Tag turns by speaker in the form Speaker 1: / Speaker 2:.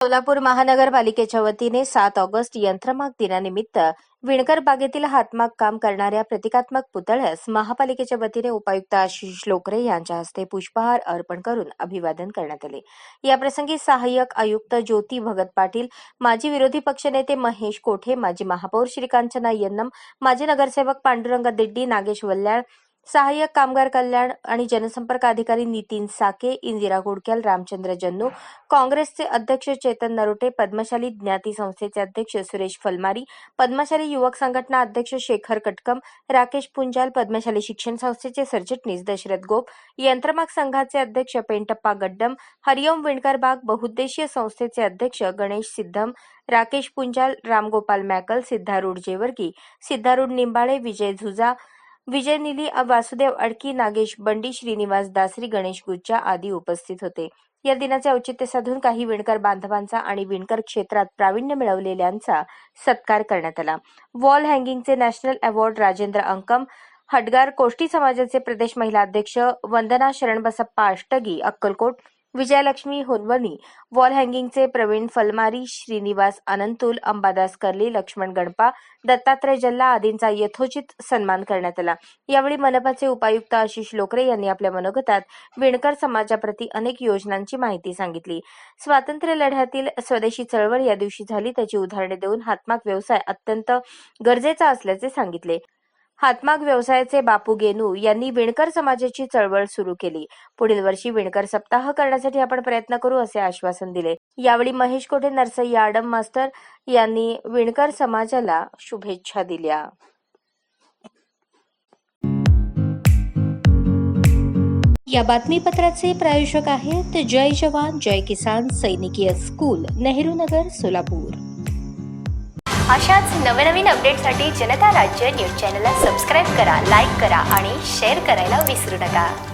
Speaker 1: सोलापूर महानगरपालिकेच्या वतीने 7 ऑगस्ट यंत्रमाग दिनानिमित्त विणकर बागेतील हातमाग काम करणाऱ्या प्रतिकात्मक पुतळ्यास महापालिकेच्या वतीने उपायुक्त आशिष लोकरे यांच्या हस्ते पुष्पहार अर्पण करून अभिवादन करण्यात आले। याप्रसंगी सहाय्यक आयुक्त ज्योती भगत पाटील, माजी विरोधी पक्षनेते महेश कोठे, माजी महापौर श्रीकांचना यन्नम, माजी नगरसेवक पांडुरंग दिड्डी, नागेश वल्ल्याळ, सहाय्यक कामगार कल्याण आणि जनसंपर्क अधिकारी नितीन साके, इंदिरा गुडक्याल, रामचंद्र जन्नू, काँग्रेसचे अध्यक्ष चेतन नरोटे, पद्मशाली ज्ञाती संस्थेचे अध्यक्ष सुरेश फलमारी, पद्मशाली युवक संघटना अध्यक्ष शेखर कटकम, राकेश पुंजाल, पद्मशाली शिक्षण संस्थेचे सरचिटणीस दशरथ गोप, यंत्रमाग संघाचे अध्यक्ष पेंटप्पा गड्डम, हरिओम विणकर बाग बहुउद्देशीय संस्थेचे अध्यक्ष गणेश सिद्धम, राकेश पुंजाल, रामगोपाल मॅकल, सिद्धारूढ जेवर्गी, सिद्धारूढ निंबाळे, विजय झुजा, विजय निली, वासुदेव अडकी, नागेश बंडी, श्रीनिवास दासरी, गणेश गुज्जा आदी उपस्थित होते। या दिनाचे औचित्य साधून काही विणकर बांधवांचा आणि विणकर क्षेत्रात प्रावीण्य मिळवलेल्यांचा सत्कार करण्यात आला। वॉल हँगिंगचे नॅशनल अवॉर्ड राजेंद्र अंकम, हडगार कोष्टी समाजाचे प्रदेश महिला अध्यक्ष वंदना शरणबसप्पा अष्टगी, अक्कलकोट, विजयलक्ष्मी होनवणी, वॉल हँगिंगचे प्रवीण फलमारी, श्रीनिवास अनंतुल, अंबादास कर्ली, लक्ष्मण गणपा, दत्तात्रय जल्ला आदींचा यथोचित सन्मान करण्यात आला। यावेळी मनपाचे उपायुक्त आशिष लोकरे यांनी आपल्या मनोगतात विणकर समाजाप्रती अनेक योजनांची माहिती सांगितली। स्वातंत्र्य लढ्यातील स्वदेशी चळवळ या दिवशी झाली त्याची उदाहरणे देऊन हातमाग व्यवसाय अत्यंत गरजेचा असल्याचे सांगितले। हातमाग व्यवसायाचे बापू गेनू यांनी विणकर समाजाची चळवळ सुरू केली। पुढील वर्षी विणकर सप्ताह करण्यासाठी आपण प्रयत्न करू असे आश्वासन दिले। यावेळी महेश कोठे, नरसय्या आडम मास्तर यांनी विणकर समाजाला शुभेच्छा दिल्या।
Speaker 2: या बातमीपत्राचे प्रायोजक आहेत जय जवान जय किसान सैनिकीय स्कूल, नेहरू नगर, सोलापूर।
Speaker 3: अशाच नवनवीन अपडेटसाठी जनता राज्य न्यूज चॅनलला सबस्क्राईब करा, लाईक करा आणि शेअर करायला विसरू नका।